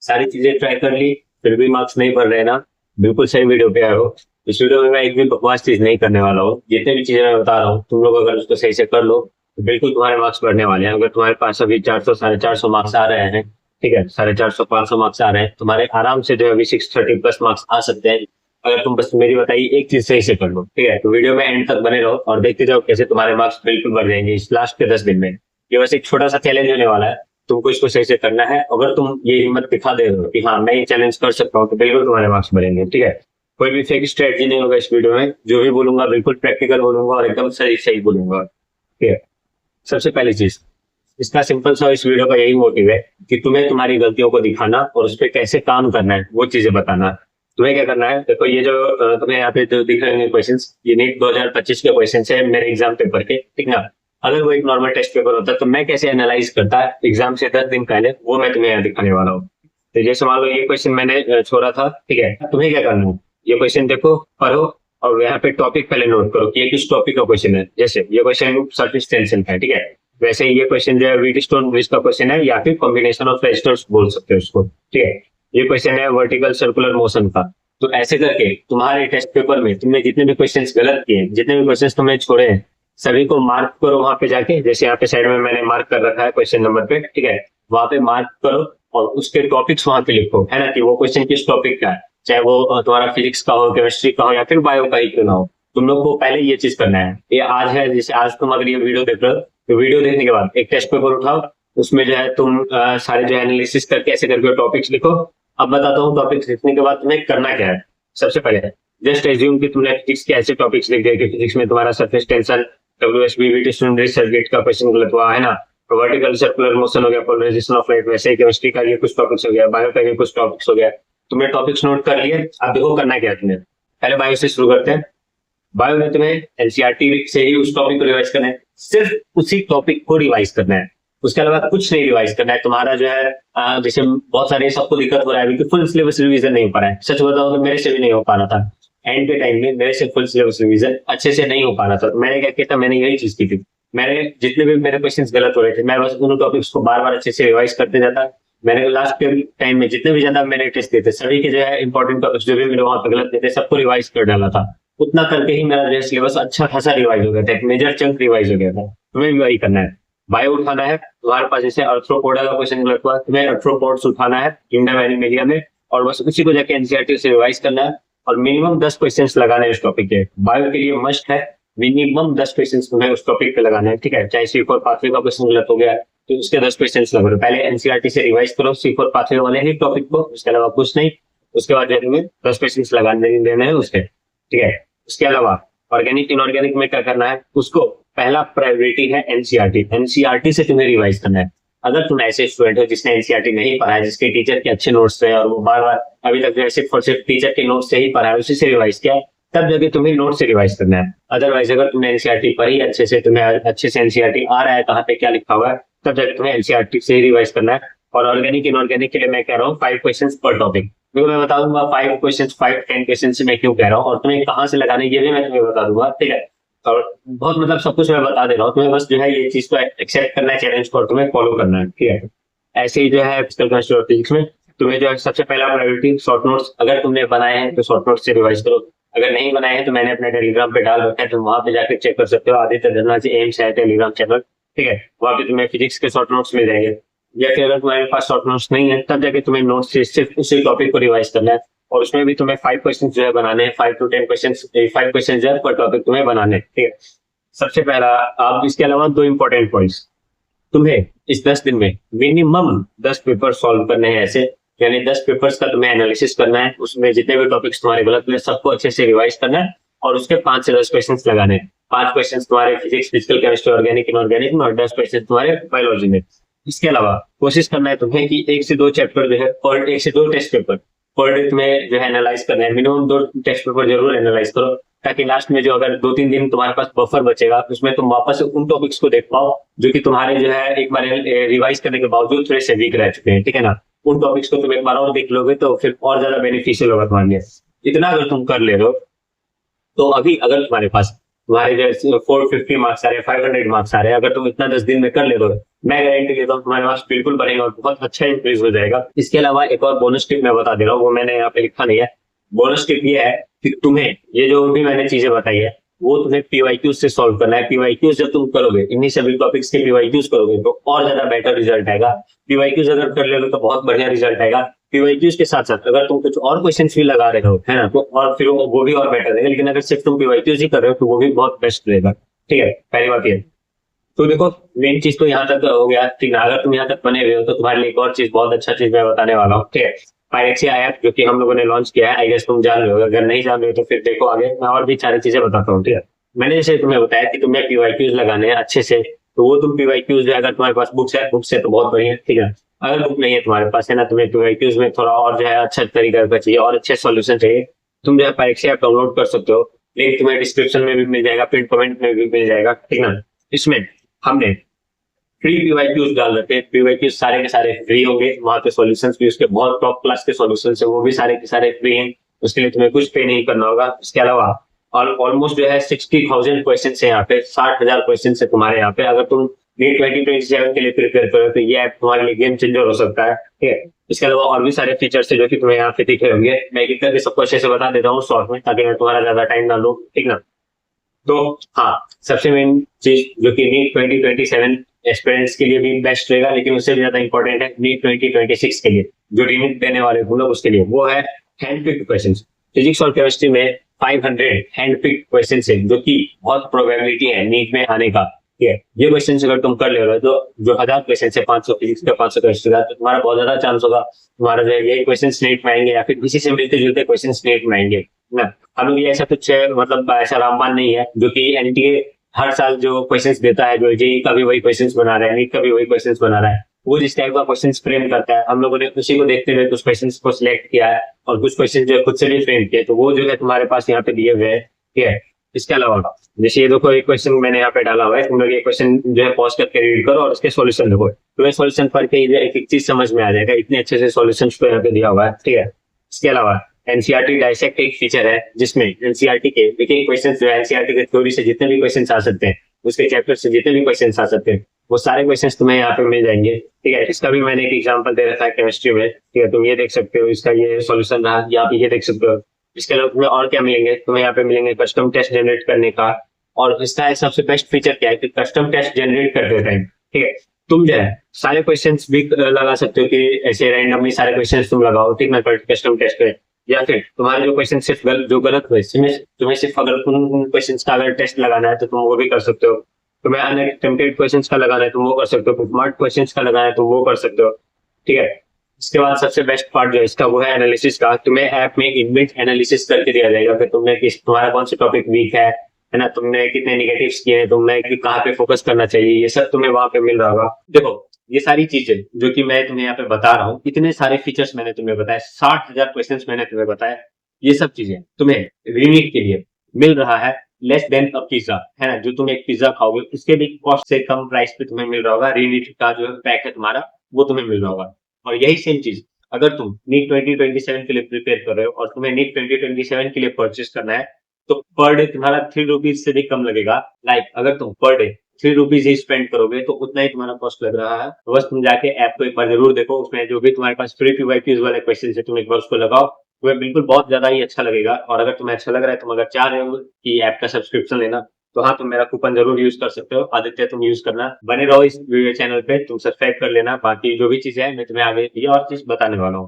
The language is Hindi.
सारी चीजें ट्राई कर ली, फिर भी मार्क्स नहीं बढ़ रहे ना, बिल्कुल सही वीडियो पे आए हो। इस वीडियो में मैं एक भी बकवास चीज नहीं करने वाला हूँ। जितने भी चीजें मैं बता रहा हूँ, तुम लोग अगर उसको सही से कर लो तो बिल्कुल तुम्हारे मार्क्स बढ़ने वाले हैं। अगर तुम्हारे पास अभी 400 450 मार्क्स आ रहे हैं, ठीक है, 450 500 मार्क्स आ रहे हैं, तुम्हारे आराम से जो है अभी 630 प्लस मार्क्स आ सकते हैं, अगर तुम बस मेरी बताइए एक चीज सही से कर लो। ठीक है, तो वीडियो में एंड तक बने रहो और देखते जाओ कैसे तुम्हारे मार्क्स बिल्कुल बढ़ जाएंगे इस लास्ट के 10 दिन में। ये बस एक छोटा सा चैलेंज होने वाला है, तुमको इसको सही से करना है। अगर तुम ये हिम्मत दिखा दे रहे हो कि हाँ मैं ये चैलेंज कर सकता हूँ, तो बिल्कुल तुम्हारे मार्क्स बढ़ेंगे। ठीक है, कोई भी फेक स्ट्रेटजी नहीं होगा इस वीडियो में, जो भी बोलूंगा बिल्कुल प्रैक्टिकल बोलूंगा और एकदम सही सही बोलूंगा। ठीक है, सबसे पहली चीज, इसका सिंपल सा इस वीडियो का यही मोटिव है कि तुम्हें तुम्हारी गलतियों को दिखाना और उस पर कैसे काम करना है वो चीजें बताना। तुम्हें क्या करना है, देखो ये जो तुम्हें यहाँ पे जो दिख रहे हैं क्वेश्चंस, ये नीट 2025 के क्वेश्चंस है मेरे एग्जाम पेपर के, ठीक ना। अगर वो एक नॉर्मल टेस्ट पेपर होता तो मैं कैसे एनालाइज करता एग्जाम से 10 दिन पहले, वो मैं तुम्हें यहाँ दिखाने वाला हूँ। तो जैसे मान लो ये क्वेश्चन मैंने छोड़ा था, ठीक है, तुम्हें क्या करना है, ये क्वेश्चन देखो, पढ़ो और यहाँ पे टॉपिक पहले नोट करो कि ये किस टॉपिक का क्वेश्चन है। जैसे ये क्वेश्चन सरफेस टेंशन का है, ठीक है, वैसे ये क्वेश्चन जो है व्हीटस्टोन ब्रिज का क्वेश्चन है, या फिर कॉम्बिनेशन ऑफ रेजिस्टर्स बोल सकते हो उसको। ठीक है, ये क्वेश्चन है वर्टिकल सर्कुलर मोशन का। तो ऐसे करके तुम्हारे टेस्ट पेपर में तुमने जितने भी क्वेश्चंस गलत किए, जितने भी क्वेश्चंस तुमने छोड़े हैं, सभी को मार्क करो वहां पे जाके। जैसे यहाँ पे साइड में मैंने मार्क कर रखा है क्वेश्चन नंबर पे, ठीक है, वहां पे मार्क करो और उसके टॉपिक्स वहां पे लिखो, है ना, कि वो क्वेश्चन किस टॉपिक का है, चाहे वो तुम्हारा फिजिक्स का हो, केमिस्ट्री का हो, या फिर बायो का ही क्यों ना हो। तुम लोग को पहले ये चीज करना है। ये आज है, जैसे आज तुम अगर ये वीडियो देख रहे हो, तो वीडियो देखने के बाद एक टेस्ट पेपर उठाओ, उसमें जो है तुम सारे जो एनालिसिस करके ऐसे करके टॉपिक्स लिखो। अब बताता हूँ टॉपिक्स लिखने के बाद तुम्हें करना क्या है। सबसे पहले जस्ट एज्यूम कि तुमने फिजिक्स के ऐसे टॉपिक्स लिख दिए कि फिजिक्स में तुम्हारा surface tension, WSB Wheatstone bridge circuit का क्वेश्चन गलत हुआ, है ना, वर्टिकल सर्कुलर मोशन हो गया, पोलराइजेशन ऑफ लाइट, वैसे ही केमिस्ट्री का ये कुछ टॉपिक्स हो गया, बायो का ये कुछ टॉपिक्स हो गया। तुमने टॉपिक्स नोट कर लिए, अब देखो करना क्या है तुम्हें। पहले बायो से शुरू करते हैं। बायो में तुम्हें एनसीईआरटी से ही उस टॉपिक को रिवाइज करना है, सिर्फ उसी टॉपिक को रिवाइज करना है, उसके अलावा कुछ नहीं रिवाइज करना है। तुम्हारा जो है जैसे बहुत सारे सबको दिक्कत हो रहा है कि फुल सिलेबस रिवीजन नहीं हो पा रहा है। सच बताओ तो मेरे से भी नहीं हो पा रहा था, एंड के टाइम में मेरे से फुल सिलेबस रिवीजन अच्छे से नहीं हो पा रहा था। तो मैंने क्या किया था, मैंने यही चीज की थी। मैंने जितने भी मेरे क्वेश्चन गलत हो रहे थे, मैं बस उन टॉपिक्स को बार बार अच्छे से रिवाइज करते जाता। मैंने लास्ट के टाइम में जितने भी ज्यादा मैंने टेस्ट दिए थे, सभी के जो है इंपॉर्टेंट टॉपिक्स जो भी मेरे वहां पे गलत थे सबको रिवाइज कर डाला था। उतना करके ही मेरा जो सिलेबस अच्छा खासा रिवाइज हो गया था, एक मेजर चंक रिवाइज हो गया था। तुम्हें भी वही करना है, बायो उठाना है। तुम्हारे पास जैसे अर्थ्रोपोडा का क्वेश्चन गलत हुआ, तुम्हें अर्थ्रोपोड्स उठाना है किंगडम एनिमेलिया में, और बस उसी को जाके एनसीईआरटी से रिवाइज करना है और मिनिमम 10 क्वेश्चंस लगाने हैं उस टॉपिक के। बायो के लिए मस्ट है, मिनिमम 10 क्वेश्चंस तुम्हें उस टॉपिक पे लगाना है। ठीक है, चाहे C4 पाथवे का क्वेश्चन गलत हो गया तो उसके 10 क्वेश्चंस लगा लो। पहले एनसीईआरटी से रिवाइज करो C4 पाथवे वाले ही टॉपिक को, उसके अलावा कुछ नहीं। उसके बाद तुम्हें 10 क्वेश्चंस लगाने देने हैं उसके। ठीक है, उसके अलावा ऑर्गेनिक इनऑर्गेनिक में क्या करना है, उसको पहला प्रायोरिटी है एनसीईआरटी। एनसीईआरटी से तुम्हें रिवाइज करना है। अगर तुम ऐसे स्टूडेंट हो जिसने एनसीईआरटी नहीं पढ़ा है, जिसके टीचर के अच्छे नोट्स थे और वो बार बार अभी तक सिर्फ और सिर्फ टीचर के नोट्स से ही पढ़ा है, उसी से रिवाइज किया है, तब जाके तुम्हें नोट से रिवाइज करना है। अदरवाइज अगर तुमने एनसीईआरटी पढ़ी अच्छे से, तुम्हें अच्छे से एनसीईआरटी आ रहा है कहाँ पे क्या लिखा हुआ है, तब जाके तुम्हें एनसीईआरटी से ही रिवाइज करना है। और ऑर्गेनिक इनऑर्गेनिक के लिए मैं कह रहा हूँ 5 क्वेश्चन पर टॉपिक, क्योंकि मैं बता दूंगा 5 क्वेश्चन 5-10 क्वेश्चन से मैं क्यों कह रहा हूँ और तुम्हें कहाँ से लगाने ये भी मैं तुम्हें बता दूंगा। ठीक है, और बहुत मतलब सब कुछ मैं बता दे रहा हूँ, तुम्हें बस जो है ये चीज को एक्सेप्ट करना है, चैलेंज को, और तुम्हें फॉलो करना है। ठीक है, ऐसे ही जो है फिजिकल केमिस्ट्री और फिजिक्स में तुम्हें जो है सबसे पहला प्रायोरिटी शॉर्ट नोट्स, अगर तुमने बनाए हैं तो शॉर्ट नोट्स से रिवाइज करो। अगर नहीं बनाए हैं तो मैंने अपने टेलीग्राम पे डाल रखा है, तुम वहां पे जाकर चेक कर सकते हो। आदित्य धनराज एम्स है टेलीग्राम चैनल, ठीक है, वहां पे तुम्हें फिजिक्स के शॉर्ट नोट्स मिल जाएंगे। या फिर अगर तुम्हारे पास शॉर्ट नोट्स नहीं है, तब जाके तुम्हें नोट्स से सिर्फ उसी टॉपिक को रिवाइज करना है, और उसमें भी तुम्हें 5 क्वेश्चन जो है बनाने हैं, 5 to 10 क्वेश्चन, 5 क्वेश्चन जो है पर टॉपिक तुम्हें बनाने हैं। ठीक है, सबसे पहला आप इसके अलावा 2 इंपॉर्टेंट पॉइंट्स, तुम्हें इस 10 दिन में मिनिमम 10 पेपर सॉल्व करने हैं ऐसे, यानी 10 पेपर्स का तुम्हें एनालिसिस करना है, उसमें जितने भी टॉपिक्स तुम्हारे गलत हुए सबको अच्छे से रिवाइज करना है और उसके 5 से 10 क्वेश्चन लगाने हैं। 5 क्वेश्चन तुम्हारे physics, physical chemistry, organic inorganic में, और 10 क्वेश्चन तुम्हारे बायोलॉजी में। इसके अलावा कोशिश करना है तुम्हें कि 1 से 2 चैप्टर जो है पर 1 से 2 टेस्ट पेपर पर डे तुम्हें जो है एनालाइज करना है। मिनिमम 2 टेस्ट पेपर जरूर एनालाइज करो, ताकि लास्ट में जो अगर 2-3 दिन तुम्हारे पास बफर बचेगा उसमें तुम वापस उन टॉपिक्स को देख पाओ जो कि तुम्हारे जो है एक बार रिवाइज करने के बावजूद थोड़े से वीक रह चुके हैं। ठीक है ना, उन टॉपिक्स को तुम एक बार और देख लोगे तो फिर और ज्यादा बेनिफिशियल होगा तुम्हारे लिए। इतना अगर तुम कर ले रहे हो तो अभी अगर तुम्हारे पास तुम्हारे जो 450 मार्क्स आ रहे हैं, 500 मार्क्स आ रहे हैं, अगर तुम इतना 10 दिन में कर ले तो मैं गारंटी देता हूँ तुम्हारे मार्क्स बिल्कुल बढ़ेंगे और बहुत अच्छा इंक्रीज हो जाएगा। इसके अलावा एक और बोनस टिप मैं बता दे रहा हूँ, वो मैंने यहाँ पे लिखा नहीं है। बोनस टिप ये है कि तुम्हें ये जो भी मैंने चीजें बताई है वो तुम्हें पीवाईक्यू से सॉल्व करना है। पीवाईक्यू जब तुम करोगे, इन्हीं सभी टॉपिक्स के पीवाईक्यूज करोगे तो और ज्यादा बेटर रिजल्ट आएगा। पीवाईक्यूज अगर कर लोगे तो बहुत बढ़िया रिजल्ट आएगा। पीवाईक्यूज के साथ साथ अगर तुम कुछ और क्वेश्चंस भी लगा रहे हो, है ना, तो और फिर वो भी और बेटर रहेगा। लेकिन अगर सिर्फ तुम पीवाईक्यूज ही कर रहे हो तो वो भी बहुत बेस्ट रहेगा। ठीक है, पहली बात ये। तो देखो, मेन चीज तो यहाँ तक हो गया, ठीक है। अगर तुम यहाँ तक बने हुए हो तो तुम्हारे लिए एक और चीज, बहुत अच्छा चीज मैं बताने वाला हूँ, ठीक है। पायरेक्सिया ऐप जो कि हम लोगों ने लॉन्च किया है, आई गेस तुम जान रहे हो। अगर नहीं जान रहे हो तो फिर देखो आगे, मैं और भी सारी चीजें बताता हूँ, ठीक है। मैंने जैसे तुम्हें बताया कि तुम्हें पीवाईक्यूज लगाने हैं अच्छे से, तो वो तुम पीवाईक्यूज जो अगर तुम्हारे पास बुक्स है तो बहुत बढ़िया, ठीक है। अगर बुक नहीं है तुम्हारे पास, है ना, तुम्हें पीवाईक्यूज में थोड़ा और जो है अच्छा तरीका का चाहिए और अच्छे सोल्यूशन चाहिए, तुम जो है पायरेक्सिया ऐप डाउनलोड कर सकते हो। लिंक तुम्हें डिस्क्रिप्शन में भी मिल जाएगा, पिन कमेंट में भी मिल जाएगा, ठीक ना। इसमें हमने फ्री पीवाईक्यूज डाल रखे हैं। पीवाईक्यूज सारे के सारे फ्री होंगे, वहां पे सॉल्यूशंस भी उसके बहुत टॉप क्लास के सॉल्यूशंस है, वो भी सारे के सारे फ्री हैं। उसके लिए तुम्हें कुछ पे नहीं करना होगा। इसके अलावा और ऑलमोस्ट जो है 60,000 क्वेश्चन है यहाँ पे, 60,000 क्वेश्चन है तुम्हारे यहाँ पे। अगर तुम नीट 2027 के लिए प्रिपेयर करो तो ये ऐप तुम्हारे लिए गेम चेंजर हो सकता है, ठीक है। इसके अलावा और भी सारे फीचर्स है जो कि तुम्हें यहाँ पे दिखे होंगे। मैं एक करके सबको अच्छे से बता देता हूँ शॉर्ट में, ताकि मैं तुम्हारा ज्यादा टाइम ना लूं, ठीक ना। तो हाँ, सबसे मेन चीज जो कि नीट 2027 एस्पिरेंट्स के लिए भी बेस्ट रहेगा, लेकिन उससे भी ज्यादा इंपॉर्टेंट है नीट 2026 के लिए, जो रीनीट देने वाले हम लोग उसके लिए, वो है हैंड पिक्ड क्वेश्चन। फिजिक्स और केमिस्ट्री में 500 हैंड पिक्ड क्वेश्चन है, जो कि बहुत प्रोबेबिलिटी है नीट में आने का, ठीक है। ये क्वेश्चन अगर तुम कर ले रहे हो तो जो 1000 क्वेश्चन है, 500 फिजिक्स का, 500 केमिस्ट्री का, तो तुम्हारा बहुत ज्यादा चांस होगा तुम्हारा जो है यही क्वेश्चन नीट में आएंगे या फिर इसी से मिलते जुलते क्वेश्चन नीट में आएंगे ना। हम लोग ये ऐसा कुछ मतलब ऐसा रामबाण नहीं है जो कि एनटीए हर साल जो क्वेश्चंस देता है, जो जेई का भी वही क्वेश्चंस बना रहा है, नीट का भी वही क्वेश्चंस बना रहा है। वो जिस टाइप का क्वेश्चंस फ्रेम करता है, हम लोगों ने उसी को देखते हुए कुछ क्वेश्चंस को सिलेक्ट किया है और कुछ क्वेश्चन जो है खुद से भी फ्रेम किए, तो वो जो है तुम्हारे पास यहाँ पे दिए हुए हैं, ठीक है। इसके अलावा जैसे ये देखो, एक क्वेश्चन मैंने यहाँ पे डाला हुआ है, तुम लोग ये क्वेश्चन जो है पॉज करके रीड करो और उसके सॉल्यूशन देखो, तुम्हें सॉल्यूशन पढ़ के एक एक चीज समझ में आ जाएगा, इतने अच्छे से सॉल्यूशन को यहाँ पे दिया हुआ है, ठीक है। इसके अलावा एनसीईआरटी डाइसेक्ट एक फीचर है जिसमें एनसीईआरटी के विकिंग क्वेश्चन जो है, एनसीईआरटी के थ्योरी से जितने भी क्वेश्चन आ सकते हैं, उसके चैप्टर से जितने भी क्वेश्चन आ सकते हैं, वो सारे क्वेश्चन तुम्हें यहाँ पे मिल जाएंगे, ठीक है। इसका भी मैंने एक एग्जांपल दे रखा है केमिस्ट्री में, ठीक है। तुम ये देख सकते हो, इसका ये सॉल्यूशन रहा, यहाँ पे ये देख सकते हो। इसके अलावा तुम्हें और क्या मिलेंगे, तुम्हें यहाँ पे मिलेंगे कस्टम टेस्ट जनरेट करने का। और इसका सबसे बेस्ट फीचर क्या है कि कस्टम टेस्ट जनरेट करते टाइम, ठीक है, तुम जो है सारे क्वेश्चंस भी लगा सकते हो कि ऐसे रैंडमली सारे क्वेश्चंस तुम लगाओ, ठीक ना, कस्टम टेस्ट में। या फिर तुम्हारे जो क्वेश्चन सिर्फ जो गलत हुए, तुम्हें सिर्फ अगर उन क्वेश्चन का अगर टेस्ट लगाना है तो तुम वो भी कर सकते हो। तुम्हें अनएटेम्प्टेड क्वेश्चन का लगाना है तुम वो कर सकते हो, स्मार्ट क्वेश्चन का लगाना है तुम वो कर सकते हो, ठीक है। इसके बाद सबसे बेस्ट पार्ट जो है इसका, वो है एनालिसिस का। तुम्हें ऐप में इनबिल्ट एनालिसिस करके दिया जाएगा कि तुमने तुम्हारा कौन सा टॉपिक वीक है ना, तुमने कितने निगेटिव्स किए हैं, तुमने कहाँ पे फोकस करना चाहिए, ये सब तुम्हें वहां पे मिल रहा होगा। देखो, ये सारी चीजें जो कि मैं तुम्हें यहाँ पे बता रहा हूँ, इतने सारे फीचर्स मैंने तुम्हें बताए, 60,000 क्वेश्चन मैंने तुम्हें बताया, ये सब चीजें तुम्हें रीनीट के लिए मिल रहा है लेस देन अ पिज्जा, है ना। जो तुम एक पिज्जा खाओगे उसके भी कॉस्ट से कम प्राइस पे तुम्हें मिल रहा होगा, रीनीट का जो पैक है तुम्हारा वो तुम्हें मिल रहा होगा। और यही सेम चीज अगर तुम नीट 2027 के लिए प्रिपेयर कर रहे हो और तुम्हें नीट 2027 के लिए परचेस करना है, तो पर डे तुम्हारा 3 रुपीज से भी कम लगेगा। लाइक अगर तुम पर डे 3 रुपीज ही स्पेंड करोगे तो उतना ही तुम्हारा कॉस्ट लग रहा है। तो बस तुम जाके ऐप को एक बार जरूर देखो, उसमें जो भी तुम्हारे पास फ्री पीवाईक्यूज वाले क्वेश्चन है, तुम एक बार उसको लगाओ, तुम्हें बिल्कुल बहुत ज्यादा ही अच्छा लगेगा। और अगर तुम्हें अच्छा लग रहा है, तुम अगर चाह रहे हो कि ऐप का सब्सक्रिप्शन लेना, तो हाँ, तुम मेरा कूपन जरूर यूज कर सकते हो, आदित्य तुम यूज करना। बने रहो इस वीडियो चैनल पे, तुम सब्सक्राइब कर लेना। बाकी जो भी चीजें है मैं तुम्हें आगे ये और चीज बताने वाला हूँ।